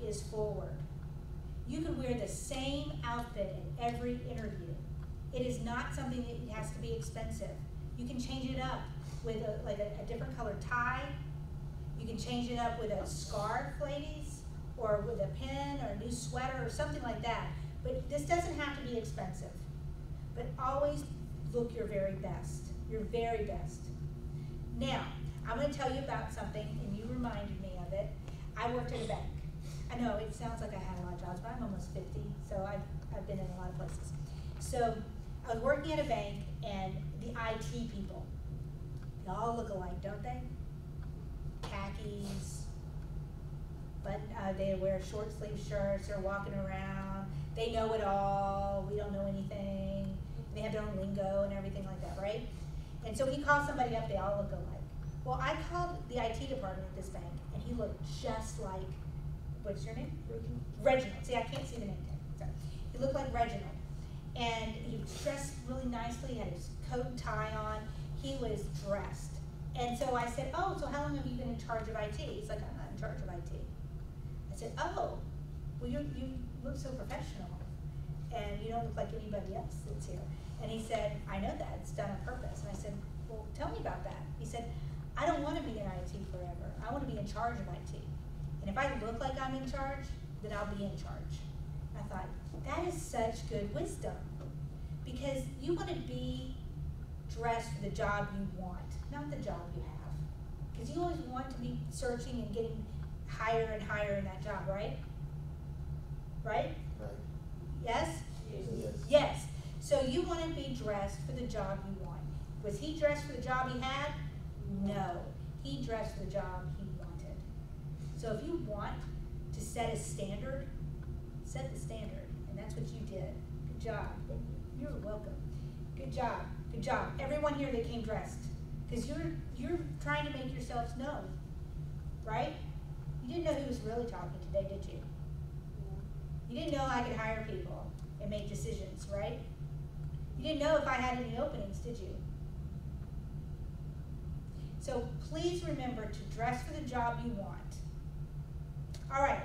is forward. You can wear the same outfit at every interview. It is not something that has to be expensive. You can change it up with a different colored tie. You can change it up with a scarf, ladies, or with a pin or a new sweater or something like that. But this doesn't have to be expensive. But always look your very best, your very best. Now, I'm going to tell you about something, and you reminded me of it. I worked at a bank. I know it sounds like I had a lot of jobs, but I'm almost 50, so I've been in a lot of places. So I was working at a bank, and the IT people, they all look alike, don't they? Khakis, but they wear short sleeve shirts, they're walking around, they know it all, we don't know anything, they have their own lingo and everything like that, right? And so we call somebody up, they all look alike. Well, I called the IT department at this bank, and he looked just like, what's your name? Reginald. See, I can't see the name tag. Sorry. He looked like Reginald. And he was dressed really nicely, had his coat and tie on. He was dressed. And so I said, oh, so how long have you been in charge of IT? He's like, I'm not in charge of IT. I said, oh, well, you look so professional, and you don't look like anybody else that's here. And he said, I know that. It's done on purpose. And I said, well, tell me about that. He said, I don't want to be in IT forever. I want to be in charge of IT. And if I look like I'm in charge, then I'll be in charge. I thought, that is such good wisdom. Because you want to be dressed for the job you want, not the job you have. Because you always want to be searching and getting higher and higher in that job, right? Right? Right. Yes? Yes. Yes. So you want to be dressed for the job you want. Was he dressed for the job he had? No. He dressed for the job he wanted. So if you want to set a standard, set the standard. And that's what you did. Good job. You're welcome. Good job. Good job. Everyone here that came dressed. Because you're trying to make yourselves known. Right? You didn't know who was really talking today, did you? You didn't know I could hire people and make decisions, right? You didn't know if I had any openings, did you? So please remember to dress for the job you want. All right.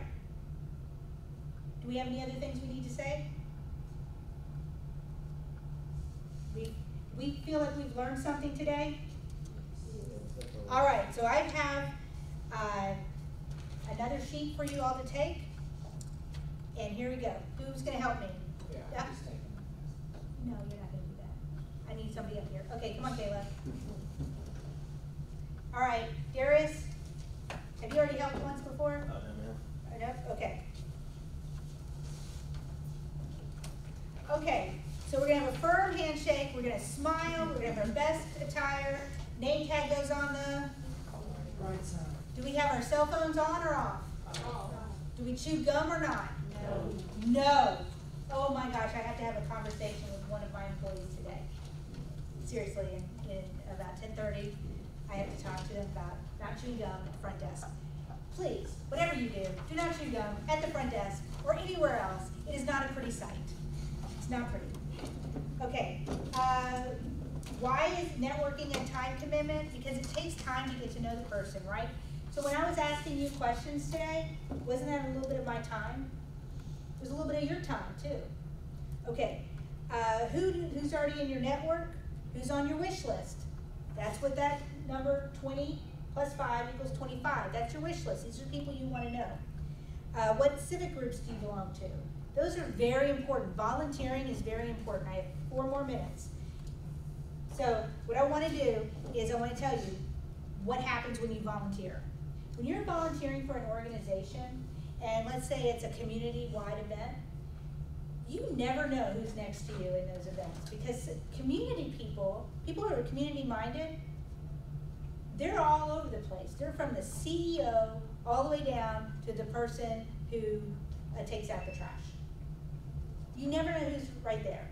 Do we have any other things we need to say? We feel like we've learned something today? All right, so I have another sheet for you all to take. And here we go. Who's going to help me? Yeah. No, you're not going to do that. I need somebody up here. Okay, come on, Kayla. All right, Darius, have you already helped once before? No, ma'am. Enough? Okay. Okay, so we're going to have a firm handshake. We're going to smile. We're going to have our best attire. Name tag goes on the Right side. Do we have our cell phones on or off? Do we chew gum or not? No. No. Oh my gosh, I have to have a conversation with one of my employees today. Seriously, in about 10:30, I have to talk to them about not chewing gum at the front desk. Please, whatever you do not chew gum at the front desk or anywhere else. It is not a pretty sight. It's not pretty. Okay. Why is networking a time commitment? Because it takes time to get to know the person, right? So when I was asking you questions today, wasn't that a little bit of my time? It was a little bit of your time too. Okay, who's already in your network? Who's on your wish list? That's what that number 20 plus 5 equals 25. That's your wish list. These are people you want to know. What civic groups do you belong to? Those are very important. Volunteering is very important. I have 4 more minutes. So what I want to do is I want to tell you what happens when you volunteer. When you're volunteering for an organization, and let's say it's a community-wide event, you never know who's next to you in those events, because community people who are community-minded, they're all over the place. They're from the CEO all the way down to the person who takes out the trash. You never know who's right there.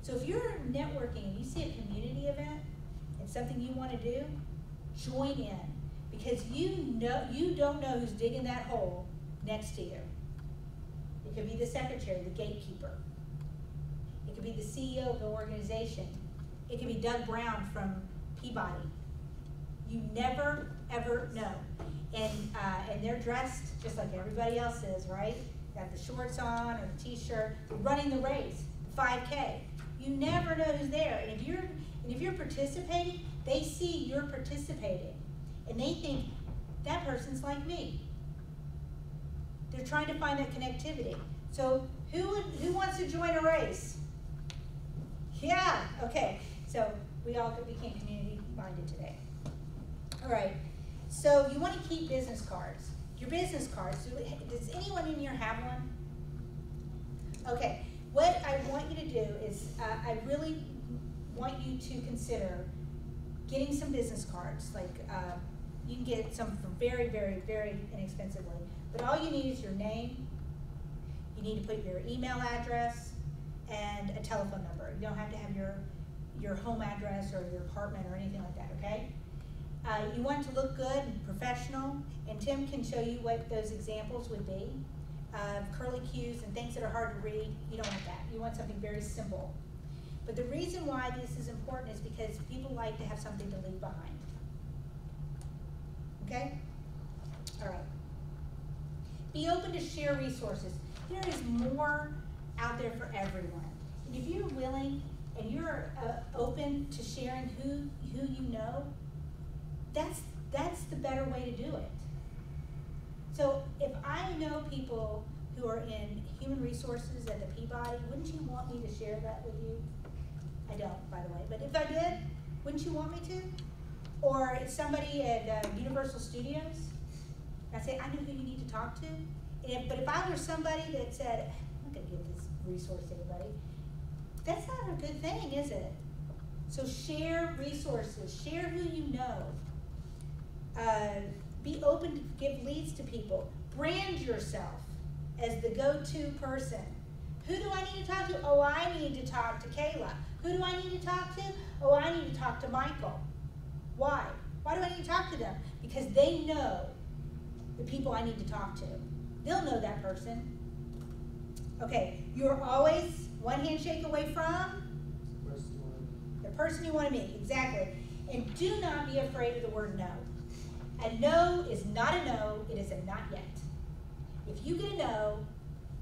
So if you're networking and you see a community event and something you want to do, join in, because you don't know who's digging that hole next to you. It could be the secretary, the gatekeeper. It could be the CEO of the organization. It could be Doug Brown from Peabody. You never, ever know. And they're dressed just like everybody else is, right? Got the shorts on or the t-shirt, running the race, the 5K. You never know who's there. And if you're participating, they see you're participating. And they think, that person's like me. They're trying to find that connectivity. So who wants to join a race? Yeah, okay. So we all became community-minded today. All right, so you want to keep business cards. Your business cards, does anyone in here have one? Okay, what I want you to do is, I really want you to consider getting some business cards. Like, you can get some for very, very, very inexpensively. But all you need is your name. You need to put your email address and a telephone number. You don't have to have your home address or your apartment or anything like that, okay? You want it to look good and professional, and Tim can show you what those examples would be. Curly cues and things that are hard to read, you don't want that. You want something very simple. But the reason why this is important is because people like to have something to leave behind. Okay? All right. Be open to share resources. There is more out there for everyone. And if you're willing and you're open to sharing who you know, that's the better way to do it. So if I know people who are in human resources at the Peabody, wouldn't you want me to share that with you? I don't, by the way, but if I did, wouldn't you want me to? Or if somebody at Universal Studios, I say, I know who you need to talk to. But if I were somebody that said, I'm not going to give this resource to anybody, that's not a good thing, is it? So share resources, share who you know. Be open to give leads to people. Brand yourself as the go-to person. Who do I need to talk to? Oh, I need to talk to Kayla. Who do I need to talk to? Oh, I need to talk to Michael. Why? Why do I need to talk to them? Because they know the people I need to talk to. They'll know that person. Okay, you're always one handshake away from the person you want to meet. Exactly. And do not be afraid of the word no. A no is not a no, it is a not yet. If you get a no,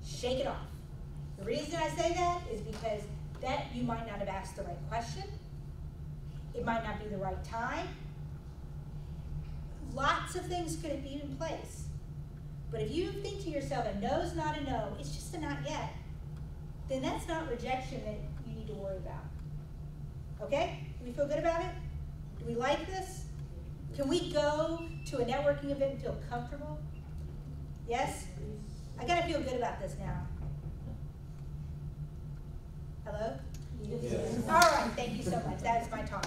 shake it off. The reason I say that is because that you might not have asked the right question. It might not be the right time. Lots of things could be in place. But if you think to yourself, a no's not a no, it's just a not yet, then that's not rejection that you need to worry about. Okay? Do we feel good about it? Do we like this? Can we go to a networking event and feel comfortable? Yes? I gotta feel good about this now. Hello? Yes. All right, thank you so much. That is my talk.